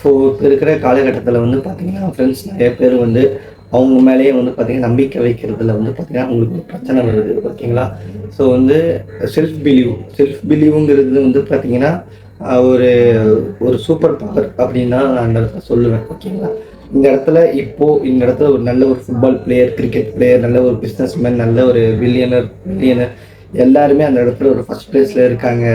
So இப்போ இருக்கிற காலகட்டத்தில் வந்து பார்த்திங்கன்னா ஃப்ரெண்ட்ஸ் நிறைய பேர் வந்து அவங்க மேலேயே வந்து பார்த்திங்கன்னா நம்பிக்கை வைக்கிறதுல வந்து பார்த்திங்கன்னா அவங்களுக்கு ஒரு பிரச்சனை வருது. ஓகேங்களா? ஸோ வந்து செல்ஃப் பிலீவுங்கிறது வந்து பார்த்திங்கன்னா ஒரு ஒரு சூப்பர் பவர் அப்படின்னு தான் நான் அந்த இடத்துல சொல்லுவேன். ஓகேங்களா? இந்த இடத்துல ஒரு நல்ல ஒரு ஃபுட்பால் பிளேயர், கிரிக்கெட் பிளேயர், நல்ல ஒரு பிஸ்னஸ்மேன், நல்ல ஒரு பில்லியனர் எல்லாருமே அந்த இடத்துல ஒரு ஃபஸ்ட் ப்ளேஸில் இருக்காங்க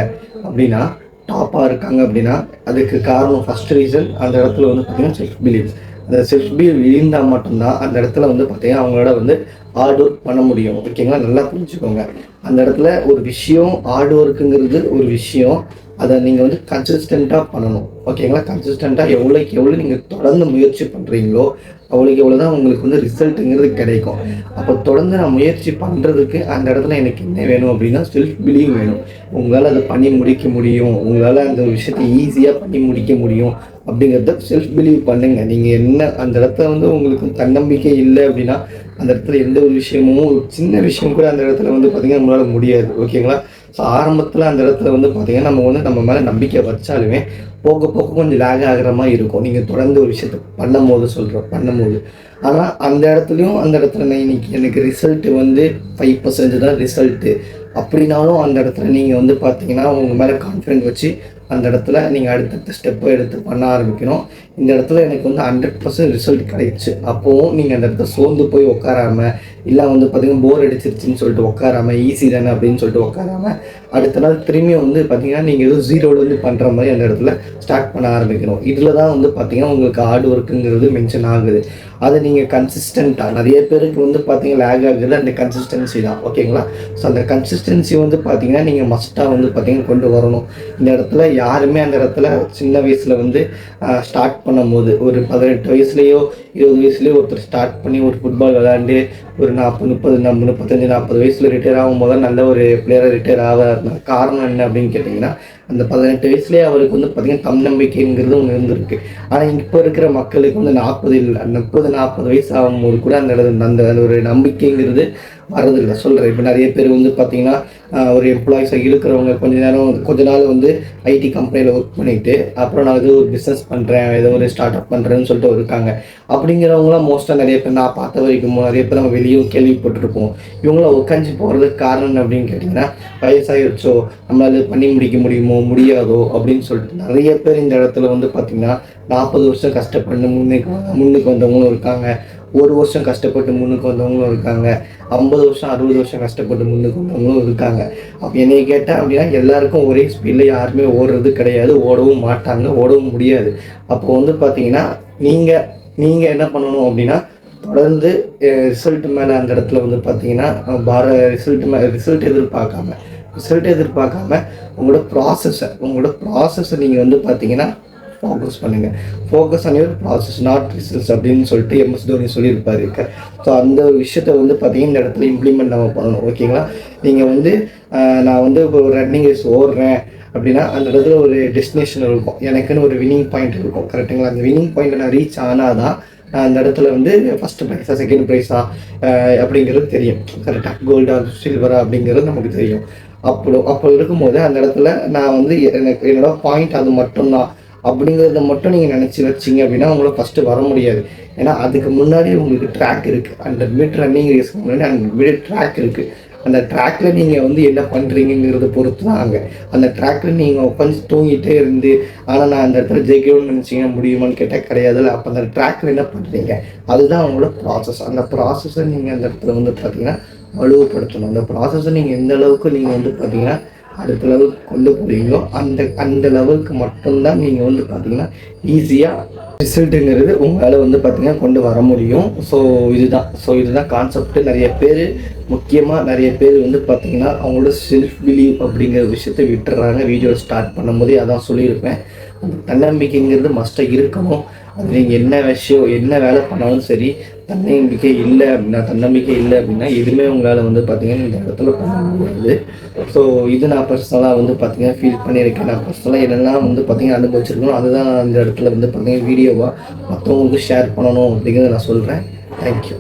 அப்படின்னா, டாப்பாக இருக்காங்க அப்படின்னா, அதுக்கு காரணம் ஃபஸ்ட் ரீசன் அந்த இடத்துல வந்து பார்த்திங்கன்னா செல்ஃப் பிலீவ். அந்த செல்ஃப் பிலீவ் இருந்தால் மட்டும்தான் அந்த இடத்துல வந்து பார்த்திங்கன்னா அவங்களோட வந்து ஹார்ட் ஒர்க் பண்ண முடியும். ஓகேங்களா? நல்லா புரிஞ்சுக்கோங்க. அந்த இடத்துல ஒரு விஷயம் ஹார்ட் ஒர்க்குங்கிறது ஒரு விஷயம். அதை நீங்கள் வந்து கன்சிஸ்டண்ட்டாக பண்ணணும். ஓகேங்களா? கன்சிஸ்டண்ட்டாக எவ்வளோக்கு எவ்வளோ நீங்கள் தொடர்ந்து முயற்சி பண்ணுறீங்களோ அவ்வளோக்கு எவ்வளோ தான் உங்களுக்கு வந்து ரிசல்ட்டுங்கிறது கிடைக்கும். அப்போ தொடர்ந்து நான் முயற்சி பண்ணுறதுக்கு அந்த இடத்துல எனக்கு என்ன வேணும் அப்படின்னா செல்ஃப் பிலீவ் வேணும். உங்களால் அதை பண்ணி முடிக்க முடியும், உங்களால் அந்த விஷயத்தை ஈஸியாக பண்ணி முடிக்க முடியும் அப்படிங்கிறத செல்ஃப் பிலீவ் பண்ணுங்கள். நீங்கள் என்ன அந்த இடத்துல வந்து உங்களுக்கு தன்னம்பிக்கை இல்லை அப்படின்னா அந்த இடத்துல எந்த ஒரு விஷயமும் ஒரு சின்ன விஷயம் கூட அந்த இடத்துல வந்து பார்த்திங்கன்னா நம்மளால் முடியாது. ஓகேங்களா? ஸோ ஆரம்பத்தில் அந்த இடத்துல வந்து பார்த்திங்கன்னா நம்ம மேலே நம்பிக்கை வச்சாலுமே போக போக கொஞ்சம் லேக் ஆகிற மாதிரி இருக்கும். நீங்கள் தொடர்ந்து ஒரு விஷயத்தை பண்ணும்போது ஆனால் அந்த இடத்துல நான் இன்னைக்கு எனக்கு ரிசல்ட்டு வந்து 5% தான் ரிசல்ட்டு அப்படின்னாலும் அந்த இடத்துல நீங்கள் வந்து பார்த்தீங்கன்னா உங்கள் மேலே கான்ஃபிடென்ட் வச்சு அந்த இடத்துல நீங்கள் அடுத்தடுத்த ஸ்டெப்பை எடுத்து பண்ண ஆரம்பிக்கணும். இந்த இடத்துல எனக்கு வந்து 100% ரிசல்ட் கிடைச்சு அப்போவும் நீங்கள் அந்த இடத்துல சோர்ந்து போய் உட்காராமல், இல்லை வந்து பார்த்திங்கன்னா போர் அடிச்சிருச்சுன்னு சொல்லிட்டு உட்காராமல், ஈஸி தானே அப்படின்னு சொல்லிட்டு உட்காராமல், அடுத்த நாள் திரும்பியும் வந்து பார்த்திங்கன்னா நீங்கள் எதுவும் ஜீரோலேருந்து பண்ணுற மாதிரி அந்த இடத்துல ஸ்டார்ட் பண்ண ஆரம்பிக்கணும். இதில் தான் வந்து பார்த்திங்கன்னா உங்களுக்கு ஹார்ட் ஒர்க்குங்கிறது மென்ஷன் ஆகுது. அதை நீங்கள் கன்சிஸ்டண்ட்டாக நிறைய பேருக்கு வந்து பார்த்திங்கன்னா லேக் ஆகுது அந்த கன்சிஸ்டன்சி தான். ஓகேங்களா? ஸோ அந்த கன்சிஸ்டன்சி வந்து பார்த்திங்கன்னா நீங்கள் மஸ்ட்டாக வந்து பார்த்திங்கன்னா கொண்டு வரணும். இந்த இடத்துல யாருமே அந்த இடத்துல சின்ன வயசில் வந்து ஸ்டார்ட் பண்ணும்போது ஒரு 18 வயசுலேயோ 20 வயசுலேயோ ஒருத்தர் ஸ்டார்ட் பண்ணி ஒரு ஃபுட்பால் விளையாண்டு ஒரு 35-40 வயசில் ரிட்டையர் ஆகும்போது தான் நல்ல ஒரு பிளேயராக ரிட்டையர் ஆக காரணம் என்ன அப்படின்னு கேட்டிங்கன்னா அந்த 18 வயசுலேயே அவருக்கு வந்து பார்த்திங்கன்னா தன்னம்பிக்கைங்கிறது ஒன்று இருந்திருக்கு. ஆனால் இப்போ இருக்கிற மக்களுக்கு வந்து 40 வயசு ஆகும்போது கூட அந்த ஒரு நம்பிக்கைங்கிறது வரதில்லை. சொல்கிறேன். இப்போ நிறைய பேர் வந்து பார்த்திங்கன்னா ஒரு எம்ப்ளாயிஸாக இருக்கிறவங்க கொஞ்ச நாள் வந்து ஐடி கம்பெனியில் ஒர்க் பண்ணிவிட்டு அப்புறம் நான் ஏதோ ஒரு பிஸ்னஸ் பண்ணுறேன், ஏதோ ஒரு ஸ்டார்ட் அப் பண்ணுறேன்னு சொல்லிட்டு இருக்காங்க. அப்படிங்கிறவங்களாம் மோஸ்ட்டாக நிறைய பேர் நான் பார்த்த வரைக்கும் நிறைய பேர் நம்ம வெளியே கேள்விப்பட்டிருப்போம். இவங்களாம் உட்காந்து போகிறதுக்கு காரணம் அப்படின்னு கேட்டிங்கன்னா வயசாகிடுச்சோ நம்மளால் பண்ணி முடிக்க முடியாதோ அப்படின்னு சொல்லிட்டு நிறைய பேர் இந்த இடத்துல வந்து பார்த்திங்கன்னா 40 வருஷம் கஷ்டப்பட்டு முன்னுக்கு வந்தவங்களும் இருக்காங்க, 1 வருஷம் கஷ்டப்பட்டு முன்னுக்கு வந்தவங்களும் இருக்காங்க, 50 வருஷம் 60 வருஷம் கஷ்டப்பட்டு முன்னுக்கு வந்தவங்களும் இருக்காங்க. அப்போ என்னை கேட்டால் அப்படின்னா எல்லாருக்கும் ஒரே ஸ்பீடில் யாருமே ஓடுறது கிடையாது, ஓடவும் மாட்டாங்க, ஓடவும் முடியாது. அப்போ வந்து பார்த்திங்கன்னா நீங்கள் என்ன பண்ணணும் அப்படின்னா தொடர்ந்து ரிசல்ட் மேலே அந்த இடத்துல வந்து பார்த்திங்கன்னா ரிசல்ட் எதிர்பார்க்காம உங்களோட ப்ராசஸை நீங்கள் வந்து பார்த்தீங்கன்னா ஃபோக்கஸ் பண்ணுங்கள். Focus on your process not results அப்படின்னு சொல்லிட்டு MS தோனி சொல்லியிருப்பாரு. ஸோ அந்த ஒரு விஷயத்தை வந்து பார்த்தீங்கன்னா இந்த இடத்துல இம்ப்ளிமெண்ட் நம்ம பண்ணணும். ஓகேங்களா? நீங்கள் வந்து நான் வந்து இப்போ ஒரு ரன்னிங் ரேஸ் ஓடுறேன் அப்படின்னா அந்த இடத்துல ஒரு டெஸ்டினேஷன் இருக்கும், எனக்குன்னு ஒரு வின்னிங் பாயிண்ட் இருக்கும். கரெக்டுங்களா? அந்த வின்னிங் பாயிண்ட்டை நான் ரீச் ஆனால் தான் அந்த இடத்துல வந்து ஃபஸ்ட்டு ப்ரைஸா செகண்ட் ப்ரைஸா அப்படிங்கிறது தெரியும். கரெக்டாக கோல்டா சில்வரா அப்படிங்கிறது நமக்கு தெரியும். அப்போ இருக்கும்போது அந்த இடத்துல நான் வந்து என்னோட பாயிண்ட் அது மட்டும்தான் அப்படிங்கிறத மட்டும் நீங்கள் நினச்சி வச்சிங்க அப்படின்னா உங்களை ஃபஸ்ட்டு வர முடியாது. ஏன்னா அதுக்கு முன்னாடி உங்களுக்கு ட்ராக் இருக்குது. 100 மீட்டர் ரன்னிங் ரேஸ்க்கு முன்னாடி 100 மீட்டர் ட்ராக் இருக்குது. அந்த ட்ராக்கில் நீங்கள் வந்து என்ன பண்ணுறீங்கிறத பொறுத்து தான் அங்கே அந்த ட்ராக்கில் நீங்கள் உட்காந்து தூங்கிட்டே இருந்து ஆனால் நான் அந்த இடத்துல ஜெயிக்கணும்னு நினச்சிங்கன்னா முடியுமான்னு கேட்டால் கிடையாதுல்ல. அப்போ அந்த ட்ராக்கில் என்ன பண்ணுறீங்க அதுதான் அவங்களோட ப்ராசஸ். அந்த ப்ராசஸை நீங்கள் அந்த இடத்துல வந்து பார்த்தீங்கன்னா வலுப்படுத்தணும். அந்த ப்ராசஸை நீங்கள் எந்த அளவுக்கு நீங்கள் வந்து பார்த்தீங்கன்னா அடுத்த லெவலுக்கு கொண்டு போகிறீங்களோ அந்த லெவலுக்கு மட்டும்தான் நீங்கள் வந்து பார்த்தீங்கன்னா ஈஸியாக ரிசல்ட்டுங்கிறது உங்களால் வந்து பார்த்திங்கன்னா கொண்டு வர முடியும். ஸோ இதுதான் கான்செப்ட். முக்கியமாக நிறைய பேர் வந்து பார்த்திங்கன்னா அவங்களோட செல்ஃப் பிலீவ் அப்படிங்கிற விஷயத்தை விட்டுறாங்க. வீடியோ ஸ்டார்ட் பண்ணும்போதே அதான் சொல்லியிருப்பேன். அந்த தன்னம்பிக்கைங்கிறது மஸ்ட்டாக இருக்கணும். அது நீங்கள் என்ன வேலை பண்ணாலும் சரி, தன்னம்பிக்கை இல்லை அப்படின்னா எதுவுமே உங்களால் வந்து பார்த்திங்கன்னா இந்த இடத்துல பண்ண முடியாது. ஸோ இது நான் பர்சனலாக வந்து பார்த்திங்கன்னா ஃபீல் பண்ணியிருக்கேன். நான் பர்சனலாக என்னெல்லாம் வந்து பார்த்திங்கன்னா அனுபவிச்சிருக்கணும் அதுதான் நான் இந்த இடத்துல வந்து பார்த்திங்கன்னா வீடியோவாக மற்றவங்களுக்கு ஷேர் பண்ணணும் அப்படிங்கிறத நான் சொல்கிறேன். தேங்க்யூ.